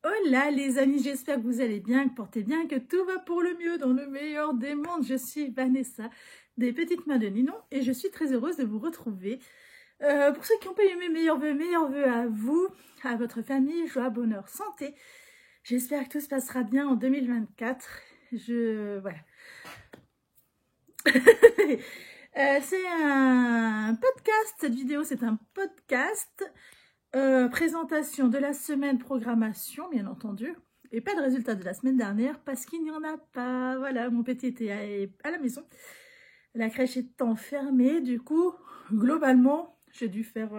Hola les amis, j'espère que vous allez bien, que portez bien, que tout va pour le mieux dans le meilleur des mondes. Je suis Vanessa, des Petites Mains de Ninon, et je suis très heureuse de vous retrouver. Pour ceux qui ont payé mes meilleurs vœux à vous, à votre famille, joie, bonheur, santé. J'espère que tout se passera bien en 2024. Voilà. C'est un podcast, cette vidéo c'est un podcast. Présentation de la semaine, programmation bien entendu, et pas de résultat de la semaine dernière parce qu'il n'y en a pas. Voilà, mon petit était à la maison, la crèche étant fermée, du coup globalement j'ai dû faire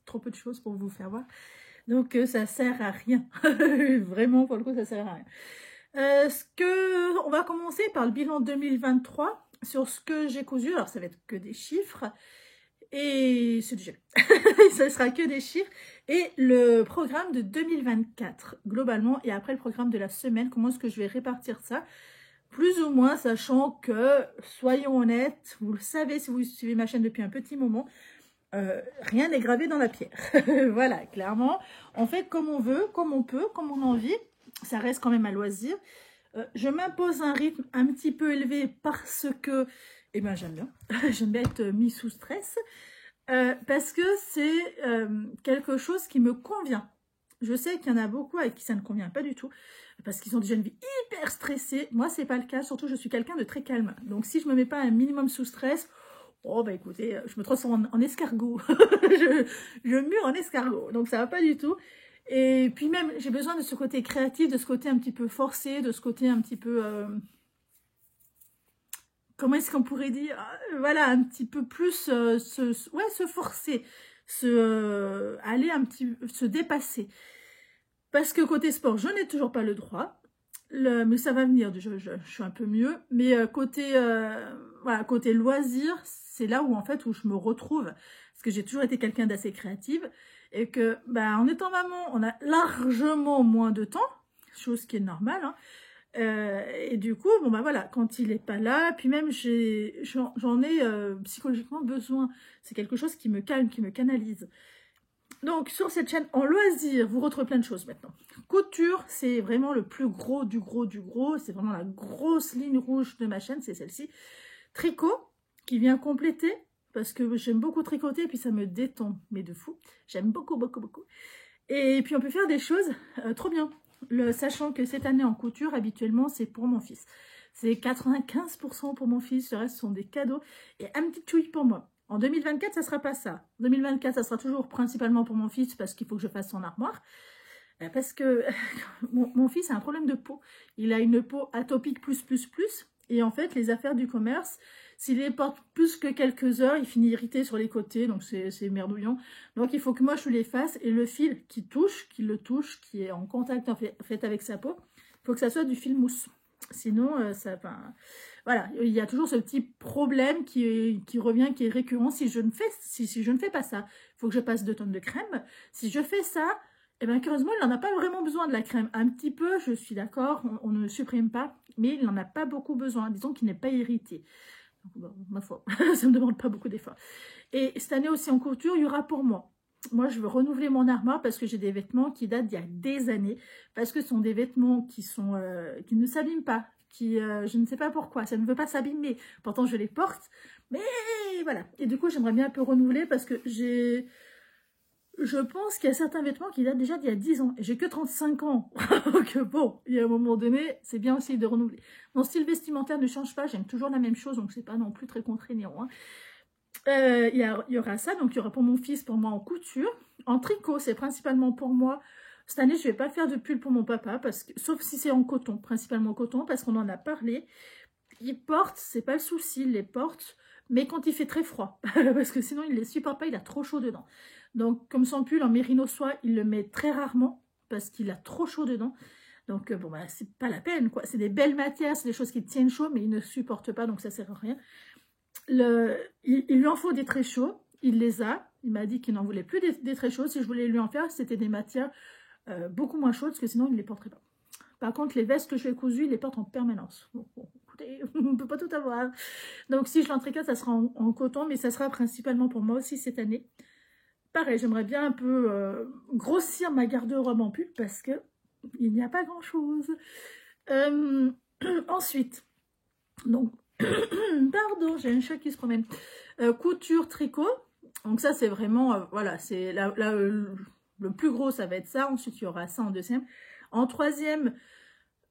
trop peu de choses pour vous faire voir, donc ça sert à rien. Vraiment pour le coup ça sert à rien. On va commencer par le bilan 2023 sur ce que j'ai cousu. Alors ça va être que des chiffres et c'est du gel. Ça sera que des chiffres. Et le programme de 2024, globalement, et après le programme de la semaine, comment est-ce que je vais répartir ça? Plus ou moins, sachant que, soyons honnêtes, vous le savez si vous suivez ma chaîne depuis un petit moment, rien n'est gravé dans la pierre. Voilà, clairement, on fait comme on veut, comme on peut, comme on a envie. Ça reste quand même à loisir. Je m'impose un rythme un petit peu élevé parce que eh bien, j'aime bien. J'aime bien être mise sous stress parce que c'est quelque chose qui me convient. Je sais qu'il y en a beaucoup avec qui ça ne convient pas du tout parce qu'ils ont déjà une vie hyper stressée. Moi, c'est pas le cas. Surtout, je suis quelqu'un de très calme. Donc, si je me mets pas un minimum sous stress, oh bah écoutez, je me transforme en escargot. je mure en escargot. Donc, ça va pas du tout. Et puis même, j'ai besoin de ce côté créatif, de ce côté un petit peu forcé, de ce côté un petit peu... comment est-ce qu'on pourrait dire, voilà, un petit peu plus se forcer, aller un petit, se dépasser. Parce que côté sport, je n'ai toujours pas le droit, mais ça va venir, je suis un peu mieux. Mais voilà, côté loisir, c'est là où en fait où je me retrouve, parce que j'ai toujours été quelqu'un d'assez créative et que, bah, en étant maman, on a largement moins de temps, chose qui est normale, hein. Et du coup, bon bah voilà, quand il est pas là, puis même j'en ai psychologiquement besoin. C'est quelque chose qui me calme, qui me canalise. Donc sur cette chaîne en loisir, vous retrouvez plein de choses maintenant. Couture, c'est vraiment le plus gros du gros du gros. C'est vraiment la grosse ligne rouge de ma chaîne, c'est celle-ci. Tricot, qui vient compléter, parce que j'aime beaucoup tricoter, et puis ça me détend, mais de fou. J'aime beaucoup, beaucoup, beaucoup. Et puis on peut faire des choses trop bien. Sachant que cette année en couture, habituellement, c'est pour mon fils. C'est 95% pour mon fils, le reste sont des cadeaux. Et un petit chouille pour moi. En 2024, ça sera pas ça. En 2024, ça sera toujours principalement pour mon fils parce qu'il faut que je fasse son armoire. Parce que mon fils a un problème de peau. Il a une peau atopique plus. Et en fait, les affaires du commerce, s'il les porte plus que quelques heures, il finit irrité sur les côtés, donc c'est merdouillant. Donc il faut que moi je les fasse, et le fil qui le touche, qui est en contact en fait avec sa peau, il faut que ça soit du fil mousse. Sinon, voilà, il y a toujours ce petit problème qui revient, qui est récurrent. Si je ne fais pas ça, il faut que je passe 2 tonnes de crème. Si je fais ça, eh bien, curieusement, il n'en a pas vraiment besoin de la crème. Un petit peu, je suis d'accord, on ne supprime pas, mais il n'en a pas beaucoup besoin. Disons qu'il n'est pas irrité. Bon, ma foi, ça ne me demande pas beaucoup d'efforts. Et cette année aussi en couture, il y aura pour moi. Moi, je veux renouveler mon armoire parce que j'ai des vêtements qui datent d'il y a des années. Parce que ce sont des vêtements qui ne s'abîment pas. Je ne sais pas pourquoi, ça ne veut pas s'abîmer. Pourtant, je les porte. Mais voilà. Et du coup, j'aimerais bien un peu renouveler parce que je pense qu'il y a certains vêtements qui datent déjà d'il y a 10 ans. Et j'ai que 35 ans. Donc bon, il y a un moment donné, c'est bien aussi de renouveler. Mon style vestimentaire ne change pas. J'aime toujours la même chose. Donc c'est pas non plus très contraignant. Hein. Il y aura ça. Donc il y aura pour mon fils, pour moi en couture. En tricot, c'est principalement pour moi. Cette année, je ne vais pas faire de pull pour mon papa. Sauf si c'est en coton. Principalement coton. Parce qu'on en a parlé. Il porte, c'est pas le souci. Il les porte. Mais quand il fait très froid. Parce que sinon, il ne les supporte pas. Il a trop chaud dedans. Donc, comme son pull en mérino soie, il le met très rarement parce qu'il a trop chaud dedans. Donc, bon, bah, c'est pas la peine, quoi. C'est des belles matières, c'est des choses qui tiennent chaud, mais il ne supporte pas, donc ça sert à rien. Il lui en faut des très chauds, il les a. Il m'a dit qu'il n'en voulait plus des très chauds. Si je voulais lui en faire, c'était des matières beaucoup moins chaudes, parce que sinon, il ne les porterait pas. Par contre, les vestes que je vais cousu, il les porte en permanence. Bon, écoutez, on ne peut pas tout avoir. Donc, si je l'entricote, ça sera en coton, mais ça sera principalement pour moi aussi cette année. Pareil, j'aimerais bien un peu grossir ma garde-robe en pull parce que il n'y a pas grand-chose. Ensuite, donc, pardon, j'ai un chat qui se promène. Couture, tricot. Donc ça, c'est vraiment, voilà, c'est le plus gros, ça va être ça. Ensuite, il y aura ça en deuxième. En troisième,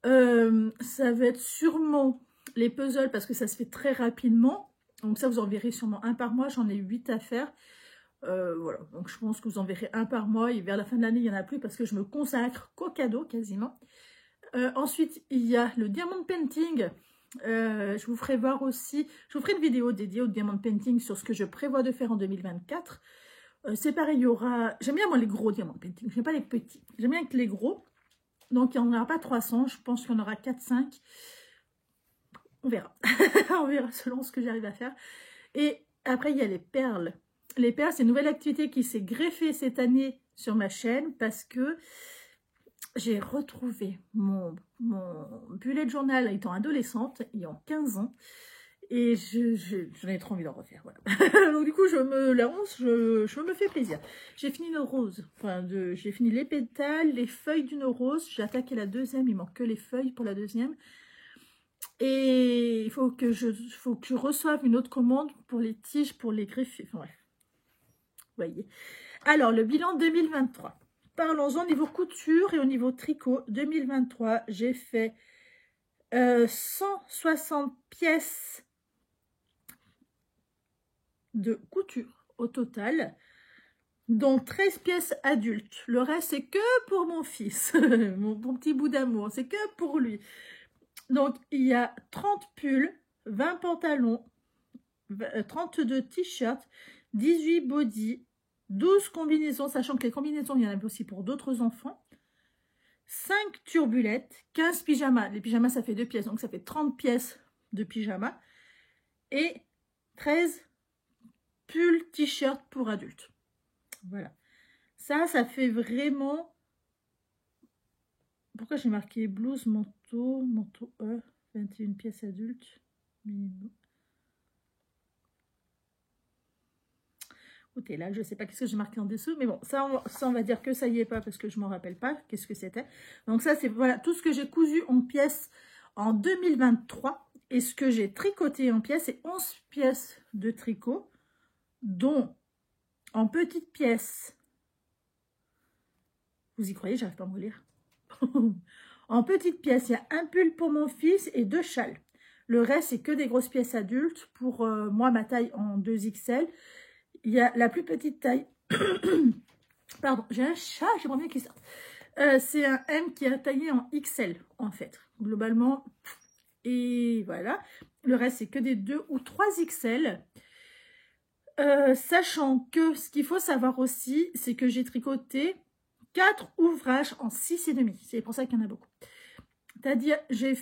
ça va être sûrement les puzzles parce que ça se fait très rapidement. Donc ça, vous en verrez sûrement un par mois. J'en ai 8 à faire. Voilà, donc je pense que vous en verrez un par mois. Et vers la fin de l'année, il n'y en a plus parce que je me consacre qu'au cadeau quasiment. Ensuite, il y a le diamond painting. Je vous ferai voir aussi, je vous ferai une vidéo dédiée au diamond painting sur ce que je prévois de faire en 2024. C'est pareil, il y aura, j'aime bien moi les gros diamond painting, je n'aime pas les petits, j'aime bien que les gros. Donc il n'y en aura pas 300, je pense qu'il y en aura 4-5. On verra, on verra selon ce que j'arrive à faire. Et après il y a les perles. Les perles, c'est une nouvelle activité qui s'est greffée cette année sur ma chaîne parce que j'ai retrouvé mon bullet journal étant adolescente, ayant 15 ans, et j'en ai trop envie d'en refaire. Voilà. Donc du coup, je me fais plaisir. J'ai fini une rose, enfin, j'ai fini les pétales, les feuilles d'une rose. J'ai attaqué la deuxième, il manque que les feuilles pour la deuxième. Et il faut que je reçoive une autre commande pour les tiges, pour les greffer. Enfin, bref. Vous voyez. Alors, le bilan 2023. Parlons-en au niveau couture et au niveau tricot. 2023, j'ai fait 160 pièces de couture au total, dont 13 pièces adultes. Le reste, c'est que pour mon fils, mon petit bout d'amour, c'est que pour lui. Donc, il y a 30 pulls, 20 pantalons, 32 t-shirts, 18 bodys, 12 combinaisons, sachant que les combinaisons, il y en a aussi pour d'autres enfants. 5 turbulettes, 15 pyjamas. Les pyjamas, ça fait 2 pièces, donc ça fait 30 pièces de pyjamas. Et 13 pulls, t-shirts pour adultes. Voilà. Ça fait vraiment... Pourquoi j'ai marqué blouse, manteau, 21 pièces adultes, minimum. Écoutez, là, je ne sais pas qu'est-ce que j'ai marqué en dessous, mais bon, ça, on va dire que ça y est pas parce que je ne m'en rappelle pas qu'est-ce que c'était. Donc ça, c'est voilà tout ce que j'ai cousu en pièces en 2023. Et ce que j'ai tricoté en pièces, c'est 11 pièces de tricot, dont en petites pièces, vous y croyez, j'arrive pas à me relire. En petites pièces, il y a un pull pour mon fils et 2 châles. Le reste, c'est que des grosses pièces adultes. Pour moi, ma taille en 2XL. Il y a la plus petite taille. Pardon, j'ai un chat, j'aimerais bien qu'il sorte. C'est un M qui est taillé en XL, en fait, globalement. Et voilà. Le reste, c'est que des 2 ou 3 XL. Sachant que ce qu'il faut savoir aussi, c'est que j'ai tricoté 4 ouvrages en 6,5. C'est pour ça qu'il y en a beaucoup. C'est-à-dire, j'ai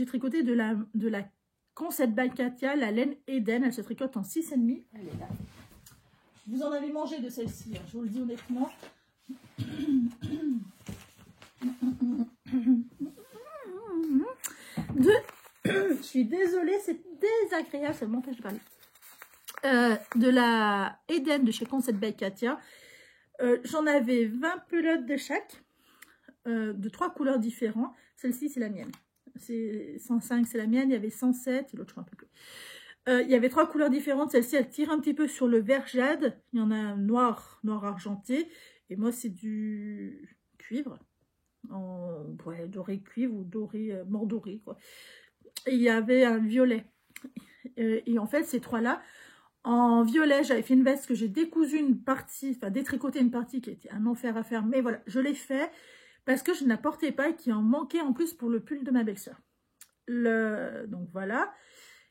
tricoté de la Concept by Katia, la laine Eden. Elle se tricote en 6,5. Elle est là. Vous en avez mangé de celle-ci, hein, je vous le dis honnêtement. Je suis désolée, c'est désagréable, ça m'empêche de parler. De la Eden de chez Concept by Katia. J'en avais 20 pelotes de chaque, de 3 couleurs différentes. Celle-ci, c'est la mienne. C'est 105, c'est la mienne. Il y avait 107, et l'autre, je ne me rappelle plus. Il y avait 3 couleurs différentes. Celle-ci, elle tire un petit peu sur le vert jade. Il y en a un noir argenté. Et moi, c'est du cuivre. Ouais, doré cuivre ou doré, mordoré, quoi. Et il y avait un violet. Et en fait, ces 3-là, en violet, j'avais fait une veste que j'ai décousu une partie, enfin détricoté une partie qui était un enfer à faire. Mais voilà, je l'ai fait parce que je ne la portais pas et qu'il en manquait en plus pour le pull de ma belle-sœur. Donc voilà.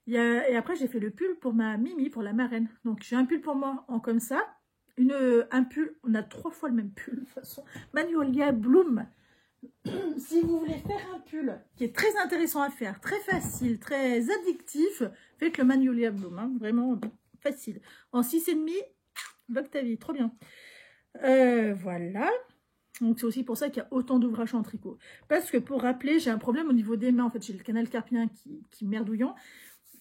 Et après, j'ai fait le pull pour ma Mimi, pour la marraine. Donc, j'ai un pull pour moi en comme ça. Un pull, on a 3 fois le même pull, de toute façon. Magnolia Bloom. Si vous voulez faire un pull qui est très intéressant à faire, très facile, très addictif, faites le Magnolia Bloom. Hein, vraiment facile. En 6,5, va que ta vie, trop bien. Voilà. Donc, c'est aussi pour ça qu'il y a autant d'ouvrages en tricot. Parce que, pour rappeler, j'ai un problème au niveau des mains. En fait, j'ai le canal carpien qui est merdouillant.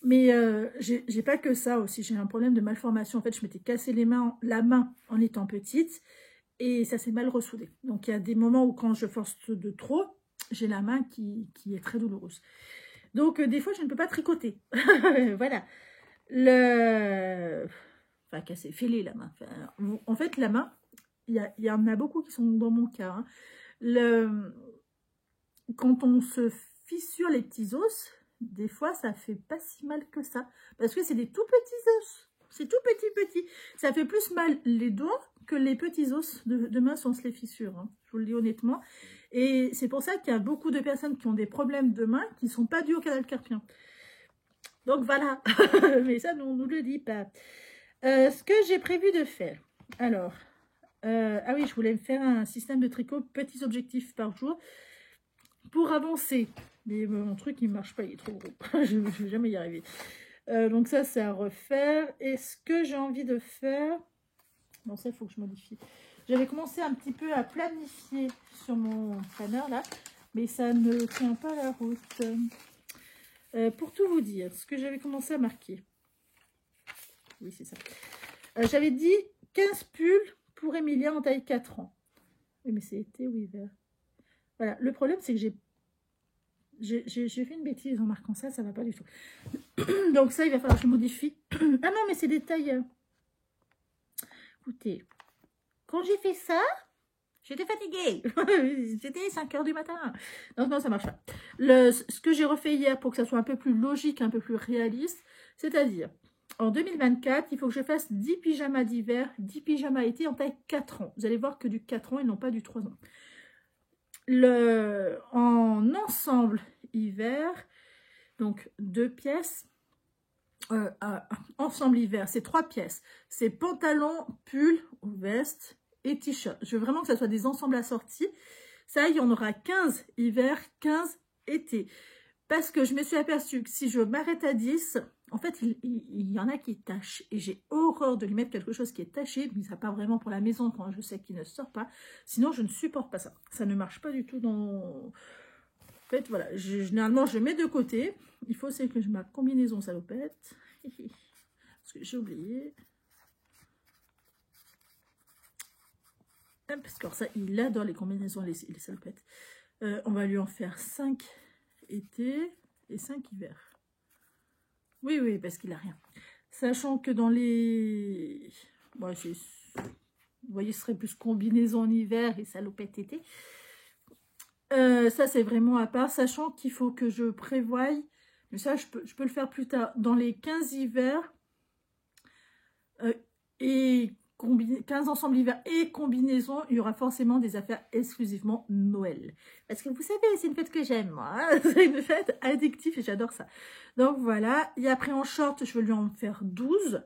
Mais j'ai pas que ça aussi, j'ai un problème de malformation. En fait, je m'étais cassé la main en étant petite. et ça s'est mal ressoudé. Donc, il y a des moments où quand je force de trop, j'ai la main qui est très douloureuse. Donc, des fois, je ne peux pas tricoter. Voilà. Enfin, casser, fêler la main. Enfin, en fait, la main, il y en a beaucoup qui sont dans mon cas. Hein. Quand on se fissure les petits os, des fois, ça fait pas si mal que ça. Parce que c'est des tout petits os. C'est tout petit. Ça fait plus mal les doigts que les petits os de main si on se les fissure. Hein. Je vous le dis honnêtement. Et c'est pour ça qu'il y a beaucoup de personnes qui ont des problèmes de main qui ne sont pas dus au canal carpien. Donc voilà. Mais ça, on ne nous le dit pas. Ce que j'ai prévu de faire. Alors, ah oui, je voulais me faire un système de tricot, petits objectifs par jour, pour avancer. Mais mon truc, il ne marche pas, il est trop gros. Je ne vais jamais y arriver. Donc ça, c'est à refaire. Et ce que j'ai envie de faire... Bon, ça, il faut que je modifie. J'avais commencé un petit peu à planifier sur mon planeur, là. Mais ça ne tient pas la route. Pour tout vous dire, ce que j'avais commencé à marquer. Oui, c'est ça. J'avais dit 15 pulls pour Emilia en taille 4 ans. Oui, mais c'est été ou hiver. Voilà. Le problème, c'est que j'ai fait une bêtise en marquant ça, ça va pas du tout. Donc ça, il va falloir que je modifie. Ah non, mais c'est des tailles... Écoutez, quand j'ai fait ça, j'étais fatiguée. J'étais 5 h du matin. Donc non, ça marche pas. Ce que j'ai refait hier pour que ça soit un peu plus logique, un peu plus réaliste, c'est-à-dire, en 2024, il faut que je fasse 10 pyjamas d'hiver, 10 pyjamas été en taille 4 ans. Vous allez voir que du 4 ans, ils n'ont pas du 3 ans. En ensemble hiver, donc 2 pièces, ensemble hiver, c'est 3 pièces. C'est pantalon, pull ou veste et t-shirt. Je veux vraiment que ça soit des ensembles assortis. Ça, il y en aura 15 hiver, 15 été. Parce que je me suis aperçue que si je m'arrête à 10, en fait, il y en a qui tachent. Et j'ai horreur de lui mettre quelque chose qui est taché, mais ça part vraiment pour la maison quand je sais qu'il ne sort pas. Sinon, je ne supporte pas ça. Ça ne marche pas du tout dans... En fait, voilà, généralement, je mets de côté. Il faut c'est que je ma combinaison salopette. Parce que j'ai oublié. Parce que ça, il adore les combinaisons, les salopettes. On va lui en faire 5 été et 5 hiver. Oui, parce qu'il n'a rien. Sachant que dans les... Bon, vous voyez, ce serait plus combinaison en hiver et salopette été. Ça, c'est vraiment à part. Sachant qu'il faut que je prévoie... Mais ça, je peux le faire plus tard. Dans les 15 hivers et 15 ensembles hiver et combinaison, il y aura forcément des affaires exclusivement Noël. Parce que vous savez, c'est une fête que j'aime, moi. Hein, c'est une fête addictive et j'adore ça. Donc voilà. Et après, en short, je vais lui en faire 12.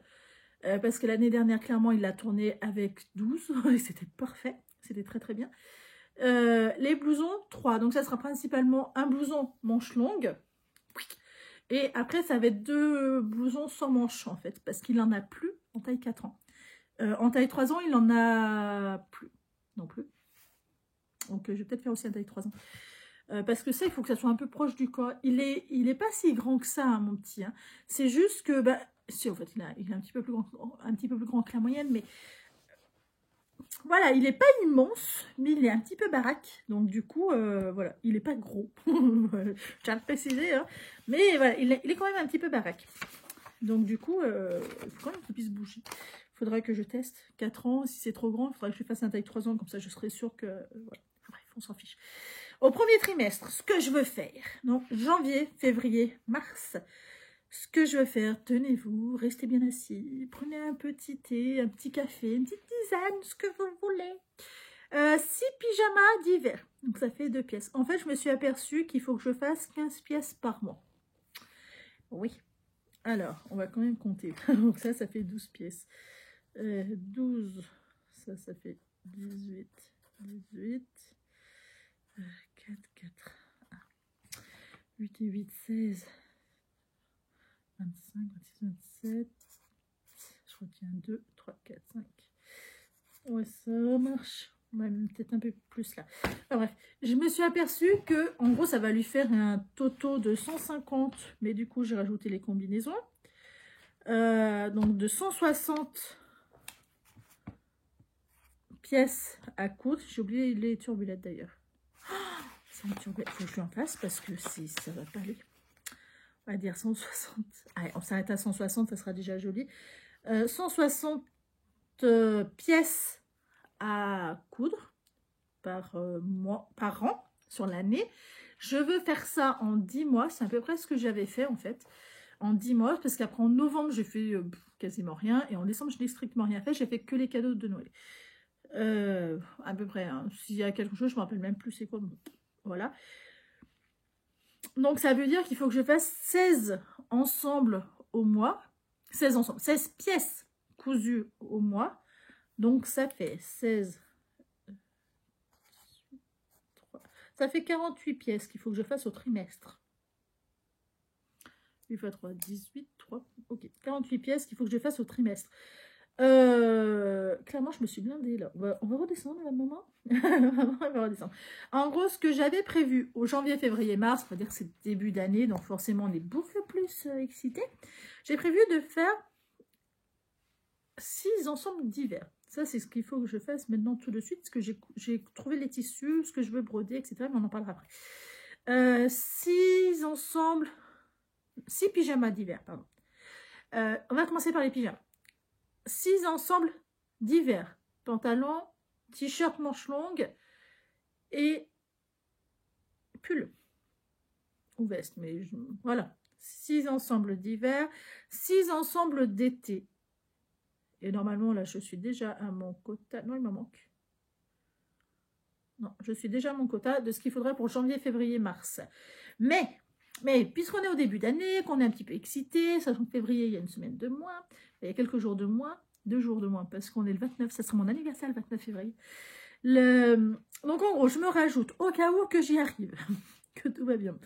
Parce que l'année dernière, clairement, il l'a tourné avec 12. C'était parfait. C'était très, très bien. Les blousons, 3. Donc ça sera principalement un blouson manche longue. Et après, ça va être 2 blousons sans manches, en fait. Parce qu'il n'en a plus en taille 4 ans. En taille 3 ans, il n'en a plus non plus. Donc, je vais peut-être faire aussi un taille 3 ans. Parce que ça, il faut que ça soit un peu proche du corps. Il est pas si grand que ça, hein, mon petit. Hein. C'est juste que... Bah, si, en fait, il est un petit peu plus grand que la moyenne, mais... Voilà, il n'est pas immense, mais il est un petit peu baraque. Donc, du coup, voilà, il n'est pas gros. Je tiens à le préciser. Hein. Mais voilà, il est quand même un petit peu baraque. Donc, du coup, il faut quand même qu'il puisse bouger. Il faudra que je teste 4 ans. Si c'est trop grand, il faudra que je fasse un taille 3 ans. Comme ça, je serai sûre que... voilà. Bref, on s'en fiche. Au premier trimestre, ce que je veux faire, donc janvier, février, mars, ce que je veux faire, tenez-vous, restez bien assis, prenez un petit thé, un petit café, une petite tisane, ce que vous voulez. 6 pyjamas d'hiver, donc ça fait 2 pièces. En fait, je me suis aperçue qu'il faut que je fasse 15 pièces par mois. Oui. Alors, on va quand même compter. Donc ça fait 12 pièces. 12, ça fait 18, 4, 1, 8 et 8, 16, 25, 26, 27, je retiens 2, 3, 4, 5. Ouais, ça marche. Même peut-être un peu plus là. Enfin, bref, je me suis aperçue que, en gros, ça va lui faire un toto de 150, mais du coup, j'ai rajouté les combinaisons. Donc, de 160 pièces à coudre. J'ai oublié les turbulettes d'ailleurs. C'est une turbulette, faut que je lui en fasse parce que si ça va pas aller. On va dire 160. Allez, on s'arrête à 160, ça sera déjà joli. 160 pièces à coudre par mois, par an sur l'année. Je veux faire ça en 10 mois. C'est à peu près ce que j'avais fait en fait. En 10 mois, parce qu'après en novembre, j'ai fait quasiment rien. Et en décembre, je n'ai strictement rien fait. J'ai fait que les cadeaux de Noël. À peu près. Hein. S'il y a quelque chose, je ne me rappelle même plus c'est quoi. Voilà. Donc, ça veut dire qu'il faut que je fasse 16 ensembles au mois. 16 ensembles. 16 pièces cousues au mois. Donc, ça fait 16. Ça fait 48 pièces qu'il faut que je fasse au trimestre. 8 x 3, 18, 3. Ok, 48 pièces qu'il faut que je fasse au trimestre. Clairement, je me suis blindée là. On va redescendre à un moment. On va redescendre. En gros, ce que j'avais prévu au janvier, février, mars, on va dire que c'est début d'année, donc forcément on est beaucoup plus excités. J'ai prévu de faire 6 ensembles d'hiver. Ça, c'est ce qu'il faut que je fasse maintenant tout de suite, parce que j'ai trouvé les tissus, ce que je veux broder, etc. Mais on en parlera après. 6 ensembles, 6 pyjamas d'hiver, pardon. On va commencer par les pyjamas. 6 ensembles d'hiver. Pantalon, t-shirt manches longues et pull. Ou veste, mais voilà. 6 ensembles d'hiver, 6 ensembles d'été. Et normalement, là, je suis déjà à mon quota. Non, il m'en manque. Non, je suis déjà à mon quota de ce qu'il faudrait pour janvier, février, mars. Mais puisqu'on est au début d'année, qu'on est un petit peu excité, sachant que février, il y a une semaine de moins, il y a quelques jours de moins, 2 jours de moins, parce qu'on est le 29, ça sera mon anniversaire le 29 février. Donc, en gros, je me rajoute, au cas où que j'y arrive, que tout va bien,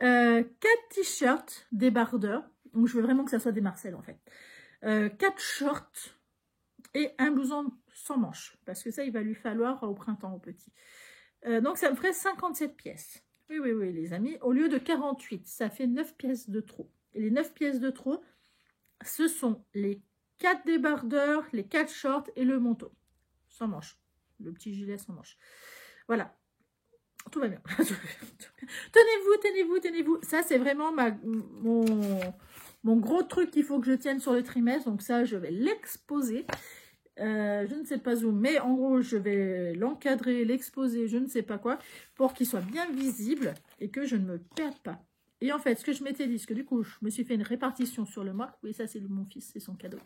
4 t-shirts débardeurs. Donc, je veux vraiment que ça soit des Marcel, en fait. 4 shorts et un blouson sans manches, parce que ça, il va lui falloir au printemps, au petit. Donc, ça me ferait 57 pièces. Oui, les amis. Au lieu de 48, ça fait 9 pièces de trop. Et les 9 pièces de trop, ce sont les 4 débardeurs, les 4 shorts et le manteau. Sans manches. Le petit gilet sans manches. Voilà. Tout va bien. Tenez-vous. Ça, c'est vraiment mon gros truc qu'il faut que je tienne sur le trimestre. Donc ça, je vais l'exposer. Je ne sais pas où, mais en gros, je vais l'encadrer, l'exposer, je ne sais pas quoi, pour qu'il soit bien visible et que je ne me perde pas. Et en fait, ce que je m'étais dit, parce que du coup, je me suis fait une répartition sur le mois. Oui, ça, c'est mon fils, c'est son cadeau.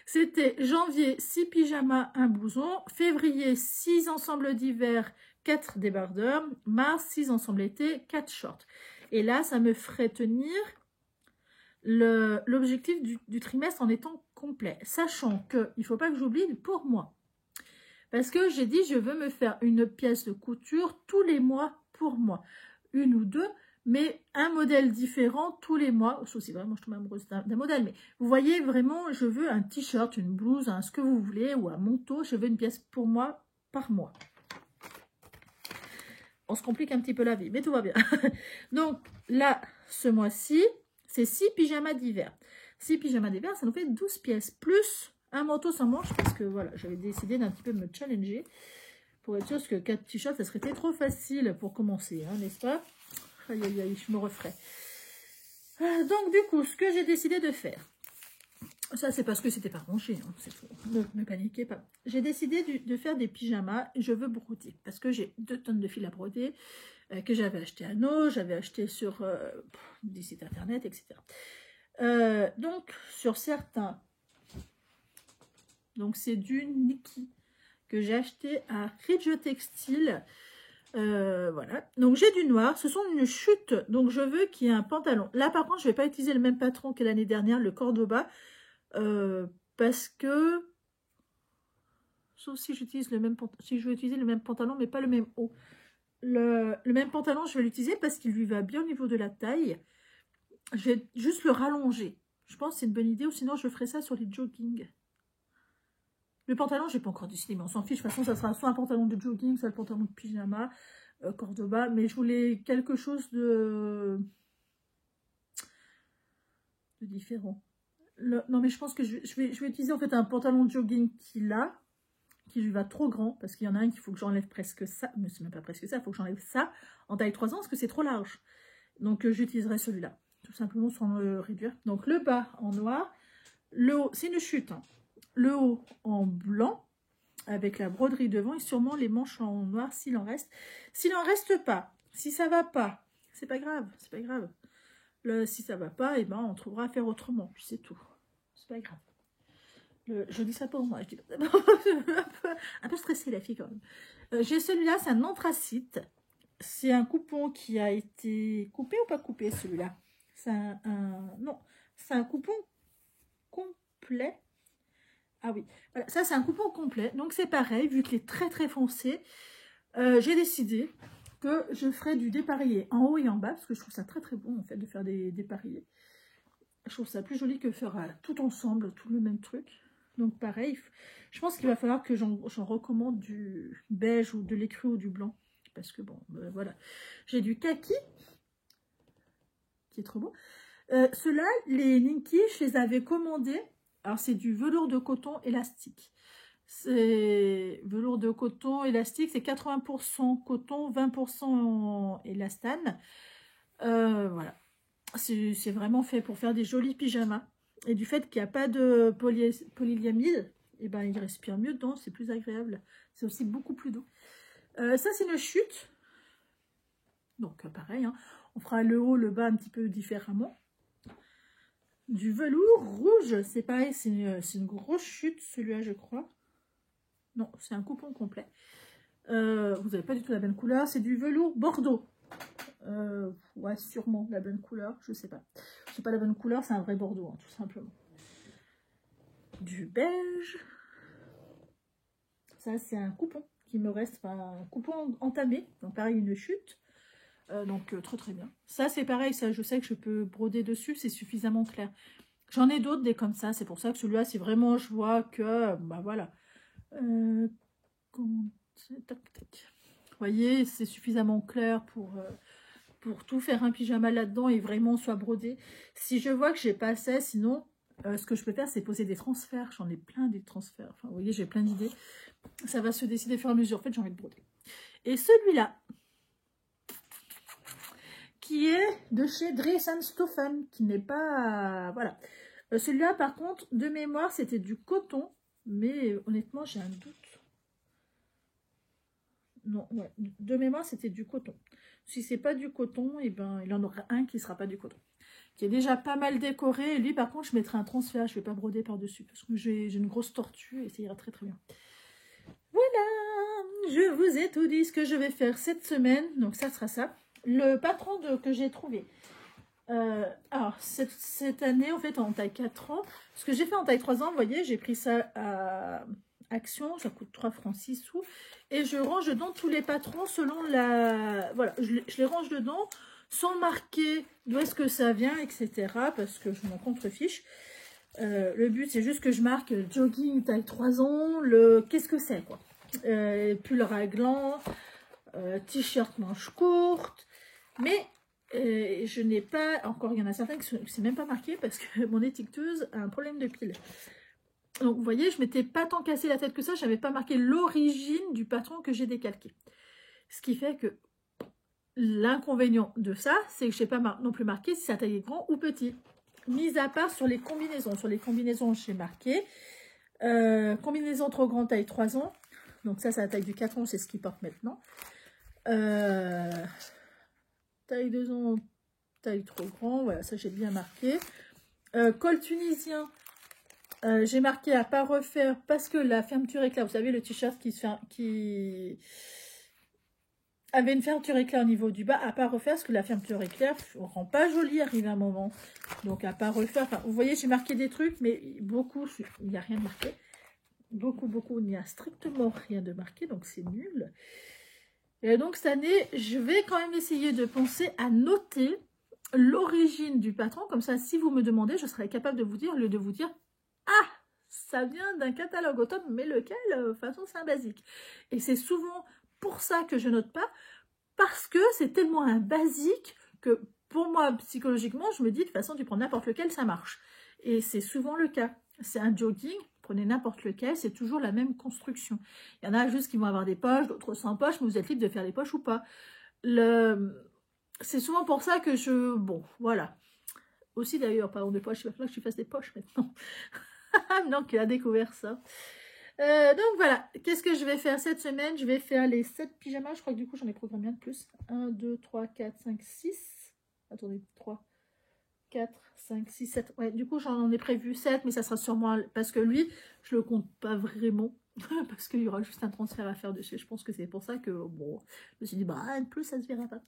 C'était janvier, 6 pyjamas, 1 blouson. Février, 6 ensembles d'hiver, 4 débardeurs. Mars, 6 ensembles été, 4 shorts. Et là, ça me ferait tenir l'objectif du trimestre en étant complet. Sachant qu'il ne faut pas que j'oublie pour moi. Parce que j'ai dit, je veux me faire une pièce de couture tous les mois pour moi. 1 ou 2, mais un modèle différent tous les mois. Sauf si vraiment je tombe amoureuse d'un modèle. Mais vous voyez, vraiment, je veux un t-shirt, une blouse, ce que vous voulez, ou un manteau. Je veux une pièce pour moi par mois. On se complique un petit peu la vie, mais tout va bien. Donc là, ce mois-ci, c'est 6 pyjamas d'hiver. 6 pyjamas d'hiver, ça nous fait 12 pièces. Plus un manteau sans manches, parce que voilà, j'avais décidé d'un petit peu me challenger. Pour être sûr que 4 t-shirts, ça serait trop facile pour commencer, hein, n'est-ce pas? Aïe, aïe, aïe, je me referai. Donc, du coup, ce que j'ai décidé de faire, ça, c'est parce que c'était pas rangé, hein, c'est faux. Ne paniquez pas. J'ai décidé de faire des pyjamas et je veux broder, parce que j'ai 2 tonnes de fil à broder, que j'avais acheté à No, j'avais acheté sur des sites internet, etc. Donc, sur certains, donc c'est du Nikki que j'ai acheté à Ridge Textile. Voilà, donc j'ai du noir, ce sont une chute, donc je veux qu'il y ait un pantalon. Là par contre je vais pas utiliser le même patron que l'année dernière, le Cordoba, parce que sauf si j'utilise le même si je veux utiliser le même pantalon mais pas le même haut. Le même pantalon je vais l'utiliser parce qu'il lui va bien au niveau de la taille. Je vais juste le rallonger, je pense que c'est une bonne idée, ou sinon je ferai ça sur les jogging. Le pantalon, je n'ai pas encore décidé, mais on s'en fiche. De toute façon, ça sera soit un pantalon de jogging, soit le pantalon de pyjama, Cordoba. Mais je voulais quelque chose de différent. Non, mais je pense que je vais utiliser en fait un pantalon de jogging qu'il a, qui lui va trop grand, parce qu'il y en a un qu'il faut que j'enlève presque ça, mais c'est même pas presque ça, il faut que j'enlève ça en taille 3 ans, parce que c'est trop large. Donc j'utiliserai celui-là, tout simplement sans le réduire. Donc le bas en noir, le haut, c'est une chute, hein. Le haut en blanc, avec la broderie devant, et sûrement les manches en noir s'il en reste. S'il en reste pas, si ça va pas, c'est pas grave, c'est pas grave. Si ça va pas, et ben on trouvera à faire autrement, puis c'est tout. C'est pas grave. Je dis ça pour moi, je dis un peu stressée la fille quand même. J'ai celui-là, c'est un anthracite. C'est un coupon qui a été coupé ou pas coupé celui-là? C'est non, c'est un coupon complet. Ah oui, voilà, ça c'est un coupon complet. Donc c'est pareil, vu qu'il est très très foncé, j'ai décidé que je ferai du dépareillé en haut et en bas, parce que je trouve ça très très bon en fait de faire des dépareillés. Je trouve ça plus joli que faire tout ensemble, tout le même truc. Donc pareil, je pense qu'il va falloir que j'en recommande du beige ou de l'écru ou du blanc. Parce que bon, voilà. J'ai du kaki, qui est trop beau. Ceux-là, les Ninky, je les avais commandés. Alors c'est du velours de coton élastique. C'est velours de coton élastique, c'est 80% coton, 20% élastane. Voilà. C'est vraiment fait pour faire des jolis pyjamas. Et du fait qu'il n'y a pas de polyamide, et ben il respire mieux dedans, c'est plus agréable. C'est aussi beaucoup plus doux. Ça c'est une chute. Donc pareil, hein, on fera le haut, le bas un petit peu différemment. Du velours rouge, c'est pareil, c'est une grosse chute celui-là je crois. Non, c'est un coupon complet. Vous n'avez pas du tout la bonne couleur, c'est du velours bordeaux. Ouais, sûrement la bonne couleur, je sais pas. C'est pas la bonne couleur, c'est un vrai bordeaux, hein, tout simplement. Du beige. Ça, c'est un coupon qui me reste, enfin, un coupon entamé. Donc, pareil, une chute. Donc, très très bien. Ça, c'est pareil, ça, je sais que je peux broder dessus, c'est suffisamment clair. J'en ai d'autres, des comme ça. C'est pour ça que celui-là, c'est vraiment, je vois que, bah voilà. Tac, tac. Vous voyez, c'est suffisamment clair pour tout faire un pyjama là-dedans et vraiment soit brodé. Si je vois que j'ai pas assez, sinon, ce que je peux faire, c'est poser des transferts. J'en ai plein des transferts. Enfin, vous voyez, j'ai plein d'idées. Ça va se décider au fur et à mesure. En fait, j'ai envie de broder. Et celui-là, qui est de chez Dries & Stoffen, qui n'est pas... voilà. Celui-là, par contre, de mémoire, c'était du coton. Mais honnêtement, j'ai un doute. Non, ouais. De mémoire, c'était du coton. Si c'est pas du coton, et ben, il en aura un qui sera pas du coton. Qui est déjà pas mal décoré. Et lui, par contre, je mettrai un transfert. Je vais pas broder par-dessus. Parce que j'ai une grosse tortue et ça ira très très bien. Voilà, je vous ai tout dit ce que je vais faire cette semaine. Donc ça sera ça. Le patron que j'ai trouvé. Alors, cette année, en fait, en taille 4 ans. Ce que j'ai fait en taille 3 ans, vous voyez, j'ai pris ça à Action. Ça coûte 3 francs 6 sous. Et je range dedans tous les patrons selon la... Voilà, je les range dedans sans marquer d'où est-ce que ça vient, etc. Parce que je m'en contrefiche. Le but, c'est juste que je marque jogging taille 3 ans, qu'est-ce que c'est, quoi. Pull raglan, t-shirt manche courte. Mais je n'ai pas, encore il y en a certains que c'est même pas marqué parce que mon étiqueteuse a un problème de pile. Donc vous voyez, je m'étais pas tant cassé la tête que ça, j'avais pas marqué l'origine du patron que j'ai décalqué. Ce qui fait que l'inconvénient de ça, c'est que je n'ai pas non plus marqué si ça taille est grand ou petit. Mis à part sur les combinaisons. Sur les combinaisons, j'ai marqué combinaison trop grande, taille 3 ans. Donc ça, c'est la taille du 4 ans, c'est ce qu'il porte maintenant. Taille 2 ans, taille trop grand. Voilà, ça j'ai bien marqué. Col tunisien, j'ai marqué à pas refaire parce que la fermeture éclair, vous savez, le t-shirt qui avait une fermeture éclair au niveau du bas, à pas refaire parce que la fermeture éclair ne rend pas joli arrive un moment. Donc à pas refaire. Enfin, vous voyez, j'ai marqué des trucs, mais beaucoup, il n'y a rien de marqué. Beaucoup, il n'y a strictement rien de marqué, donc c'est nul. Et donc cette année, je vais quand même essayer de penser à noter l'origine du patron. Comme ça, si vous me demandez, je serai capable de vous dire, au lieu de vous dire, ah, ça vient d'un catalogue automne, mais lequel, de toute façon, c'est un basique. Et c'est souvent pour ça que je note pas, parce que c'est tellement un basique que pour moi, psychologiquement, je me dis, de toute façon, tu prends n'importe lequel, ça marche. Et c'est souvent le cas. C'est un jogging, prenez n'importe lequel, c'est toujours la même construction. Il y en a juste qui vont avoir des poches, d'autres sans poches, mais vous êtes libre de faire les poches ou pas. C'est souvent pour ça que je... Bon, voilà. Aussi d'ailleurs, parlons de poches, il va falloir que je fasse des poches maintenant. Non, qui a découvert ça. Donc voilà, qu'est-ce que je vais faire cette semaine? Je vais faire les 7 pyjamas, je crois que du coup j'en ai programmé un de plus. 1, 2, 3, 4, 5, 6. Attendez, 3, 4, 5, 6, 7. Ouais, du coup j'en ai prévu 7, mais ça sera sûrement... Parce que lui, je le compte pas vraiment. Parce qu'il y aura juste un transfert à faire dessus. Je pense que c'est pour ça que, bon, je me suis dit, bah, un de plus, ça se verra pas.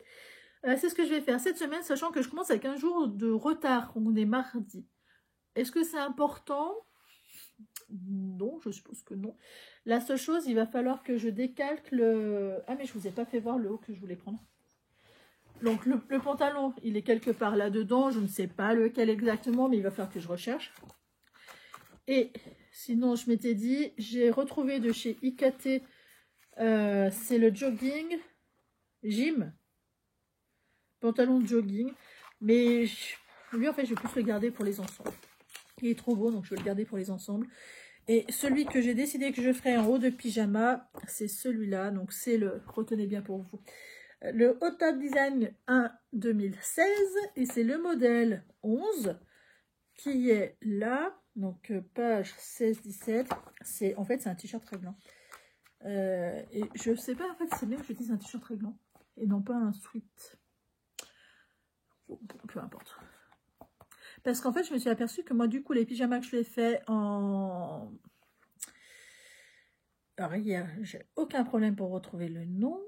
C'est ce que je vais faire cette semaine, sachant que je commence avec un jour de retard. On est mardi. Est-ce que c'est important? Non, je suppose que non. La seule chose, il va falloir que je décalque le... Ah, mais je vous ai pas fait voir le haut que je voulais prendre. Donc, le pantalon, il est quelque part là-dedans. Je ne sais pas lequel exactement, mais il va falloir que je recherche. Et sinon, je m'étais dit, j'ai retrouvé de chez IKT, c'est le jogging gym. Pantalon de jogging. Mais lui, en fait, je vais plus le garder pour les ensembles. Il est trop beau, donc je vais le garder pour les ensembles. Et celui que j'ai décidé que je ferai en haut de pyjama, c'est celui-là. Donc c'est le, retenez bien pour vous, le Hot Top Design 1 2016. Et c'est le modèle 11 qui est là. Donc page 16-17. En fait, c'est un t-shirt très blanc. Et je sais pas, en fait, c'est bien que j'utilise un t-shirt très blanc. Et non pas un sweat. Bon, peu importe. Parce qu'en fait, je me suis aperçue que moi, du coup, les pyjamas que je l'ai fait en... Alors, hier, j'ai aucun problème pour retrouver le nom.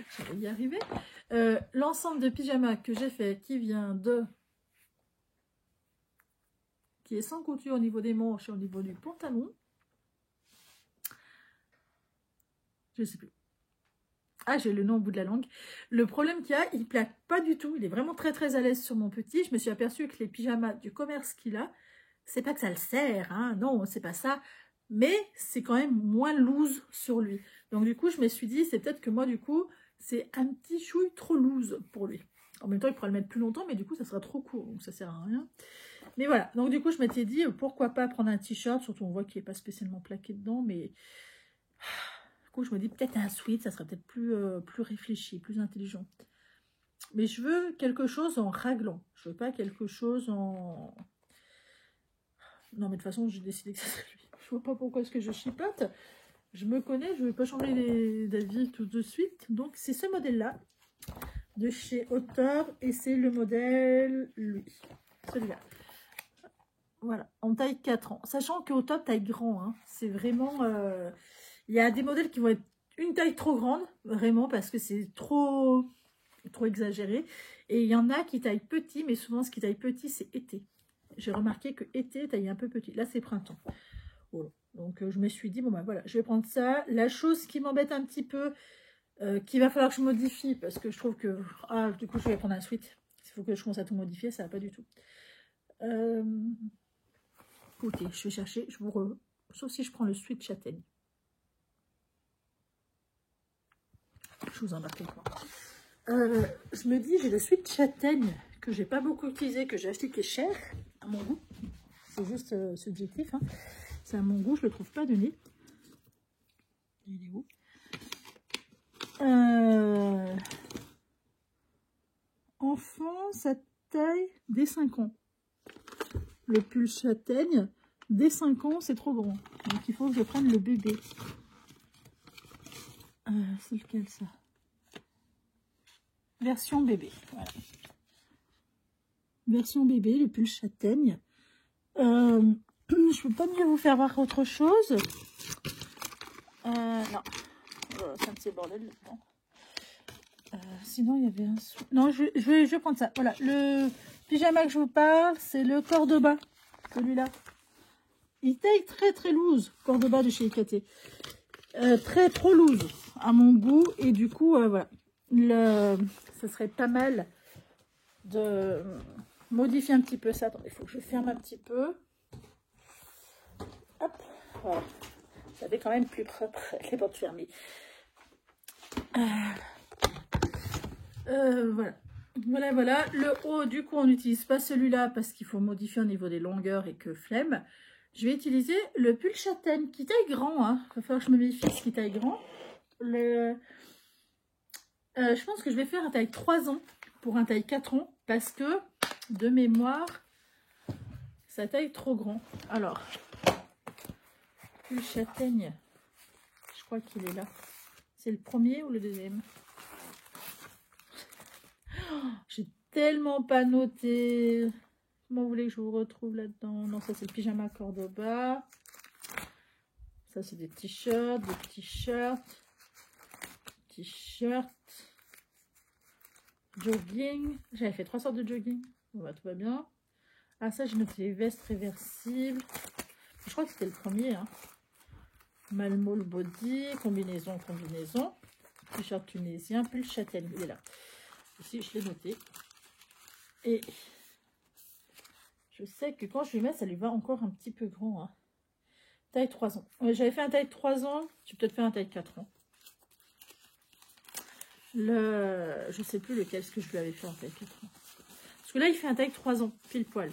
Je vais y arriver. L'ensemble de pyjamas que j'ai fait, qui vient de... qui est sans couture au niveau des manches et au niveau du pantalon. Je ne sais plus. Ah, j'ai le nom au bout de la langue. Le problème qu'il y a, il plaque pas du tout. Il est vraiment très très à l'aise sur mon petit. Je me suis aperçue que les pyjamas du commerce qu'il a, c'est pas que ça le sert, hein. Non, c'est pas ça. Mais c'est quand même moins loose sur lui. Donc du coup, je me suis dit, c'est peut-être que moi, du coup, c'est un petit chouille trop loose pour lui. En même temps, il pourra le mettre plus longtemps, mais du coup, ça sera trop court. Donc ça sert à rien. Mais voilà. Donc du coup, je m'étais dit, pourquoi pas prendre un t-shirt. Surtout, on voit qu'il n'est pas spécialement plaqué dedans, mais... je me dis peut-être un sweat, ça serait peut-être plus réfléchi, plus intelligent. Mais je veux quelque chose en raglan. Je veux pas quelque chose en... Non, mais de toute façon, j'ai décidé que ça serait lui. Je vois pas pourquoi est-ce que je chipote. Je me connais, je ne vais pas changer d'avis tout de suite. Donc, c'est ce modèle-là, de chez Auteur, et c'est le modèle, lui, celui-là. Voilà, en taille 4 ans. Sachant qu'au top, taille grand, hein, c'est vraiment... Il y a des modèles qui vont être une taille trop grande, vraiment, parce que c'est trop exagéré. Et il y en a qui taillent petit, mais souvent, ce qui taille petit, c'est été. J'ai remarqué que été taille un peu petit. Là, c'est printemps. Voilà. Donc, je me suis dit, bon, ben voilà, je vais prendre ça. La chose qui m'embête un petit peu, qu'il va falloir que je modifie, parce que je trouve que... Ah, du coup, je vais prendre un sweat. Il faut que je commence à tout modifier, ça va pas du tout. Écoutez, je vais chercher, sauf si je prends le sweat châtaigne. Je vous embarque avec moi. Je me dis, j'ai le sweat châtaigne que j'ai pas beaucoup utilisé, que j'ai acheté qui est cher, à mon goût. C'est juste subjectif. Hein. C'est à mon goût, je le trouve pas donné. Il est où? Enfant, ça taille dès 5 ans. Le pull châtaigne, dès 5 ans, c'est trop grand. Donc il faut que je prenne le bébé. C'est lequel ça? Version bébé. Voilà. Version bébé, le pull châtaigne. Je peux pas mieux vous faire voir autre chose. Non. C'est un petit bordel dedans. Sinon, il y avait un... Non, je vais prendre ça. Voilà. Le pyjama que je vous parle, c'est le Cordoba. Celui-là. Il taille très très loose. Cordoba de chez IKT. Trop loose à mon goût. Et du coup, voilà. Ce serait pas mal de modifier un petit peu ça. Attendez, il faut que je ferme un petit peu. Hop, voilà. Ça fait quand même plus propre les portes fermées. Voilà. Voilà, voilà. Le haut, du coup, on n'utilise pas celui-là parce qu'il faut modifier au niveau des longueurs et que flemme. Je vais utiliser le pull châtaigne qui taille grand. Hein. Il va falloir que je me méfie ce qui taille grand. Je pense que je vais faire un taille 3 ans pour un taille 4 ans parce que, de mémoire, ça taille trop grand. Alors, pull châtaigne, je crois qu'il est là. C'est le premier ou le deuxième? Oh, j'ai tellement pas noté. Comment vous voulez que je vous retrouve là-dedans? Non, ça c'est le pyjama Cordoba. Ça c'est des t-shirts, jogging. J'avais fait 3 sortes de jogging. Bon, bah, tout va bien. Ah, ça j'ai noté les vestes réversibles. Je crois que c'était le premier. Hein. Malmol body, combinaison. T-shirt tunisien, pull châtaigne. Il est là. Ici, je l'ai noté. Et je sais que quand je lui mets, ça lui va encore un petit peu grand. Hein. Taille 3 ans. J'avais fait un taille 3 ans. Je vais peut-être faire un taille 4 ans. Je sais plus lequel ce que je lui avais fait en taille 4 ans. Parce que là, il fait un taille 3 ans, pile poil.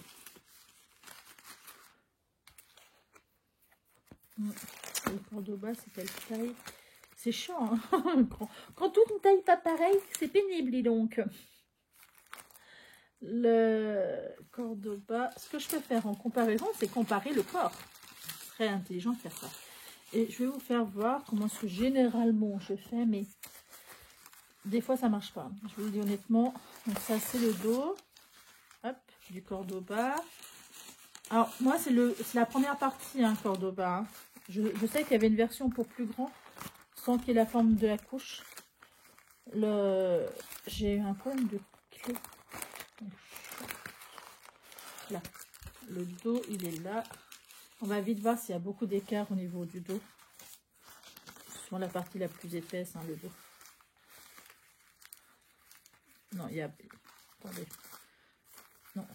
Le Cordoba, c'est quelle taille? C'est chiant, hein. Quand tout ne taille pas pareil, c'est pénible, dis donc. Le Cordoba, ce que je peux faire en comparaison, c'est comparer le corps. Ce serait intelligent de faire ça. Et je vais vous faire voir comment est-ce que généralement je fais, mais des fois ça marche pas. Je vous le dis honnêtement. Donc ça c'est le dos. Hop, du Cordoba. Alors moi c'est la première partie, hein, Cordoba. Hein. Je sais qu'il y avait une version pour plus grand, sans qu'il y ait la forme de la couche. J'ai un problème de clé. Là, le dos il est là. On va vite voir s'il y a beaucoup d'écart au niveau du dos. C'est souvent la partie la plus épaisse, hein, le dos. Non, il y a... Attendez. Non.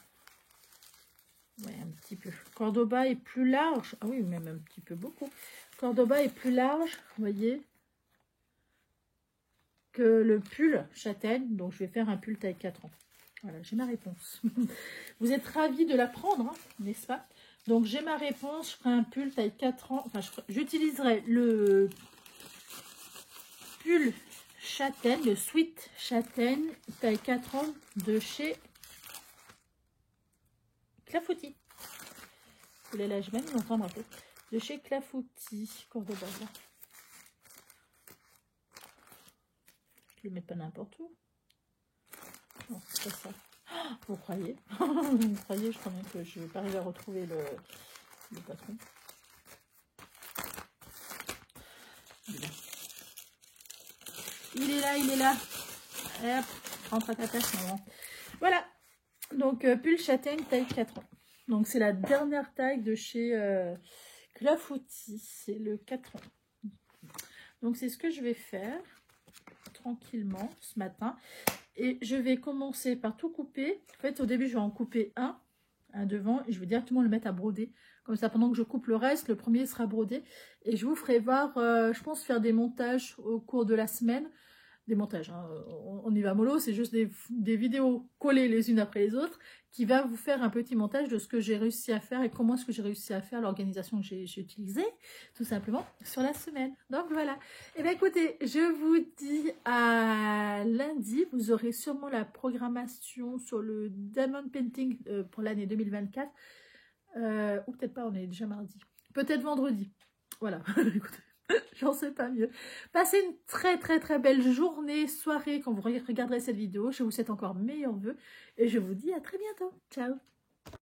Ouais, un petit peu. Cordoba est plus large. Ah oui, même un petit peu beaucoup. Cordoba est plus large, vous voyez, que le pull châtaigne. Donc, je vais faire un pull taille 4 ans. Voilà, j'ai ma réponse. Vous êtes ravis de l'apprendre, hein, n'est-ce pas? Donc, j'ai ma réponse. Je ferai un pull taille 4 ans. Enfin, j'utiliserai le pull châtaigne, le sweat châtaigne, taille 4 ans de chez Clafoutis. Vous là, je vais même longtemps me rappeler. De chez Clafoutis, Cordoba. Là. Je le mets pas n'importe où. Non, c'est pas ça. Oh, vous croyez? Vous croyez? Je crois même que je vais pas arriver à retrouver le patron. Il est là, il est là. Hop, rentre à ta place, maman. Voilà. Donc, pull châtaigne, taille 4 ans. Donc, c'est la dernière taille de chez Clafoutis. C'est le 4 ans. Donc, c'est ce que je vais faire tranquillement ce matin. Et je vais commencer par tout couper. En fait, au début, je vais en couper un devant. Et je vais directement le mettre à broder. Comme ça, pendant que je coupe le reste, le premier sera brodé. Et je vous ferai voir, je pense, faire des montages au cours de la semaine. Des montages, hein. On y va mollo, c'est juste des vidéos collées les unes après les autres qui va vous faire un petit montage de ce que j'ai réussi à faire et comment est-ce que j'ai réussi à faire l'organisation que j'ai utilisée, tout simplement, sur la semaine. Donc voilà. Et bien écoutez, je vous dis à lundi, vous aurez sûrement la programmation sur le Diamond Painting pour l'année 2024. Ou peut-être pas, on est déjà mardi. Peut-être vendredi. Voilà, écoutez. J'en sais pas mieux. Passez une très très très belle journée, soirée quand vous regarderez cette vidéo. Je vous souhaite encore meilleurs vœux et je vous dis à très bientôt. Ciao.